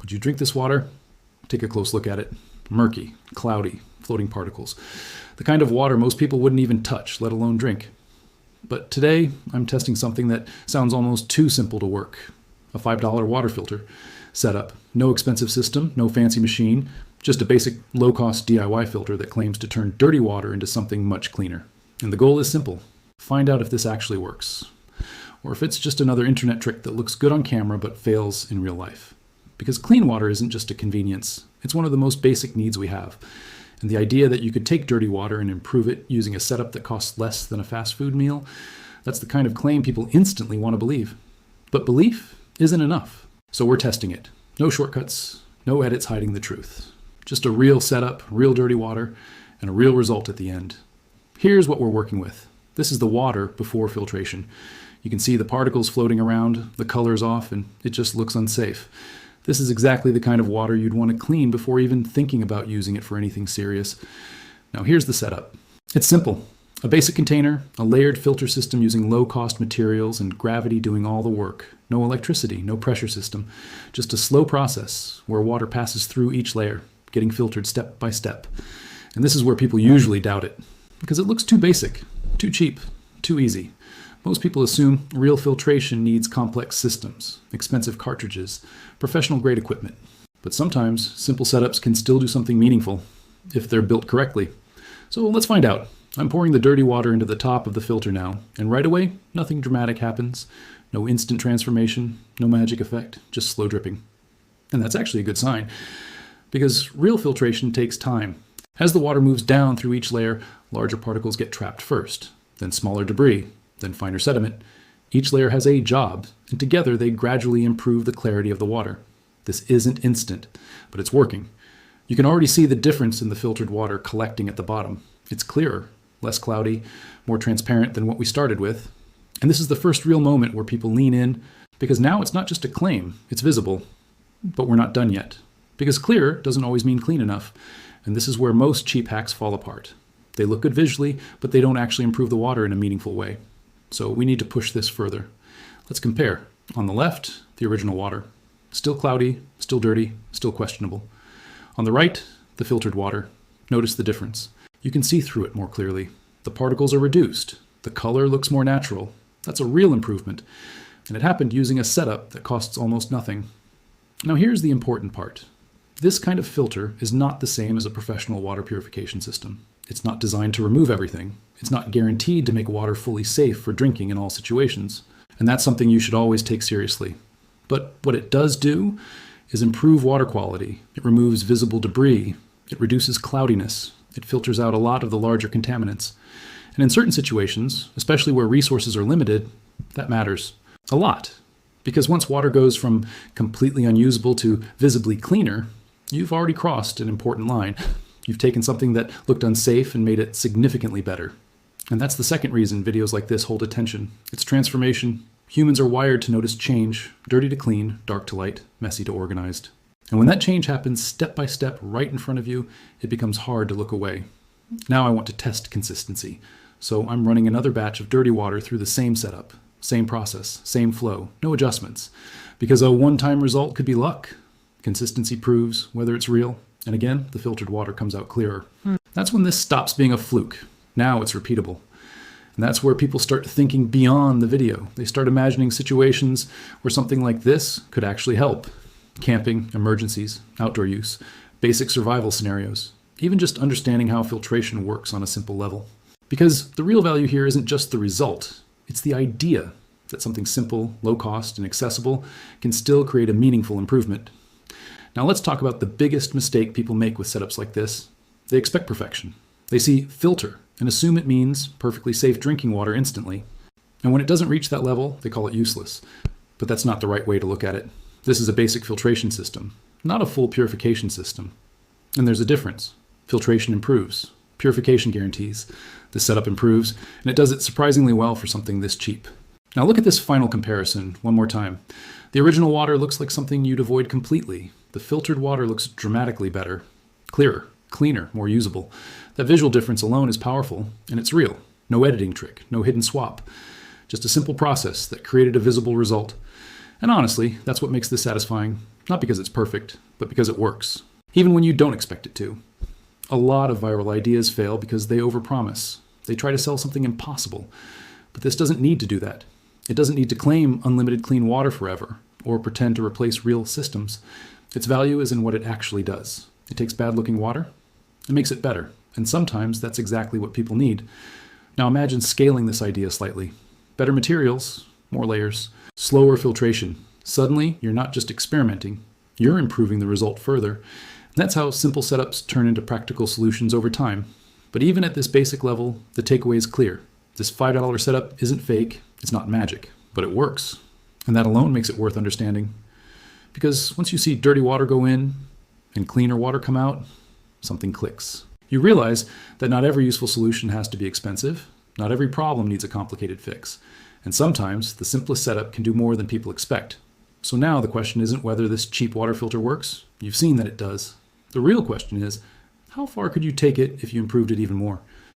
Would you drink this water? Take a close look at it. Murky, cloudy, floating particles. The kind of water most people wouldn't even touch, let alone drink. But today, I'm testing something that sounds almost too simple to work. A $5 water filter setup. No expensive system, no fancy machine, just a basic low-cost DIY filter that claims to turn dirty water into something much cleaner. And the goal is simple. Find out if this actually works. Or if it's just another internet trick that looks good on camera but fails in real life. Because clean water isn't just a convenience. It's one of the most basic needs we have. And the idea that you could take dirty water and improve it using a setup that costs less than a fast food meal, that's the kind of claim people instantly want to believe. But belief isn't enough. So we're testing it. No shortcuts, no edits hiding the truth. Just a real setup, real dirty water, and a real result at the end. Here's what we're working with. This is the water before filtration. You can see the particles floating around, the color's off, and it just looks unsafe. This is exactly the kind of water you'd want to clean before even thinking about using it for anything serious. Now here's the setup. It's simple. A basic container, a layered filter system using low-cost materials, and gravity doing all the work. No electricity, no pressure system. Just a slow process where water passes through each layer, getting filtered step by step. And this is where people usually doubt it, because it looks too basic, too cheap, too easy. Most people assume real filtration needs complex systems, expensive cartridges, professional-grade equipment. But sometimes simple setups can still do something meaningful if they're built correctly. So let's find out. I'm pouring the dirty water into the top of the filter now, and right away, nothing dramatic happens. No instant transformation, no magic effect, just slow dripping. And that's actually a good sign, because real filtration takes time. As the water moves down through each layer, larger particles get trapped first, then smaller debris, then finer sediment. Each layer has a job, and together they gradually improve the clarity of the water. This isn't instant, but it's working. You can already see the difference in the filtered water collecting at the bottom. It's clearer, less cloudy, more transparent than what we started with. And this is the first real moment where people lean in, because now it's not just a claim, it's visible. But we're not done yet. Because clear doesn't always mean clean enough, and this is where most cheap hacks fall apart. They look good visually, but they don't actually improve the water in a meaningful way. So we need to push this further. Let's compare. On the left, the original water. Still cloudy, still dirty, still questionable. On the right, the filtered water. Notice the difference. You can see through it more clearly. The particles are reduced. The color looks more natural. That's a real improvement. And it happened using a setup that costs almost nothing. Now here's the important part. This kind of filter is not the same as a professional water purification system. It's not designed to remove everything. It's not guaranteed to make water fully safe for drinking in all situations. And that's something you should always take seriously. But what it does do is improve water quality. It removes visible debris. It reduces cloudiness. It filters out a lot of the larger contaminants. And in certain situations, especially where resources are limited, that matters a lot. Because once water goes from completely unusable to visibly cleaner, you've already crossed an important line. You've taken something that looked unsafe and made it significantly better. And that's the second reason videos like this hold attention. It's transformation. Humans are wired to notice change, dirty to clean, dark to light, messy to organized. And when that change happens step by step right in front of you, it becomes hard to look away. Now I want to test consistency. So I'm running another batch of dirty water through the same setup, same process, same flow, no adjustments. Because a one-time result could be luck. Consistency proves whether it's real. And again, the filtered water comes out clearer. That's when this stops being a fluke. Now it's repeatable. And that's where people start thinking beyond the video. They start imagining situations where something like this could actually help. Camping, emergencies, outdoor use, basic survival scenarios, even just understanding how filtration works on a simple level. Because the real value here isn't just the result, it's the idea that something simple, low cost, and accessible can still create a meaningful improvement. Now let's talk about the biggest mistake people make with setups like this. They expect perfection. They see filter and assume it means perfectly safe drinking water instantly. And when it doesn't reach that level, they call it useless. But that's not the right way to look at it. This is a basic filtration system, not a full purification system. And there's a difference. Filtration improves. Purification guarantees. The setup improves, and it does it surprisingly well for something this cheap. Now look at this final comparison one more time. The original water looks like something you'd avoid completely. The filtered water looks dramatically better, clearer, cleaner, more usable. That visual difference alone is powerful, and it's real. No editing trick, no hidden swap. Just a simple process that created a visible result. And honestly, that's what makes this satisfying. Not because it's perfect, but because it works, even when you don't expect it to. A lot of viral ideas fail because they overpromise. They try to sell something impossible. But this doesn't need to do that. It doesn't need to claim unlimited clean water forever, or pretend to replace real systems. Its value is in what it actually does. It takes bad-looking water, it makes it better, and sometimes that's exactly what people need. Now imagine scaling this idea slightly. Better materials, more layers, slower filtration. Suddenly, you're not just experimenting, you're improving the result further. And that's how simple setups turn into practical solutions over time. But even at this basic level, the takeaway is clear. This $5 setup isn't fake, it's not magic, but it works. And that alone makes it worth understanding. Because once you see dirty water go in and cleaner water come out, something clicks. You realize that not every useful solution has to be expensive, not every problem needs a complicated fix, and sometimes the simplest setup can do more than people expect. So now the question isn't whether this cheap water filter works. You've seen that it does. The real question is, how far could you take it if you improved it even more?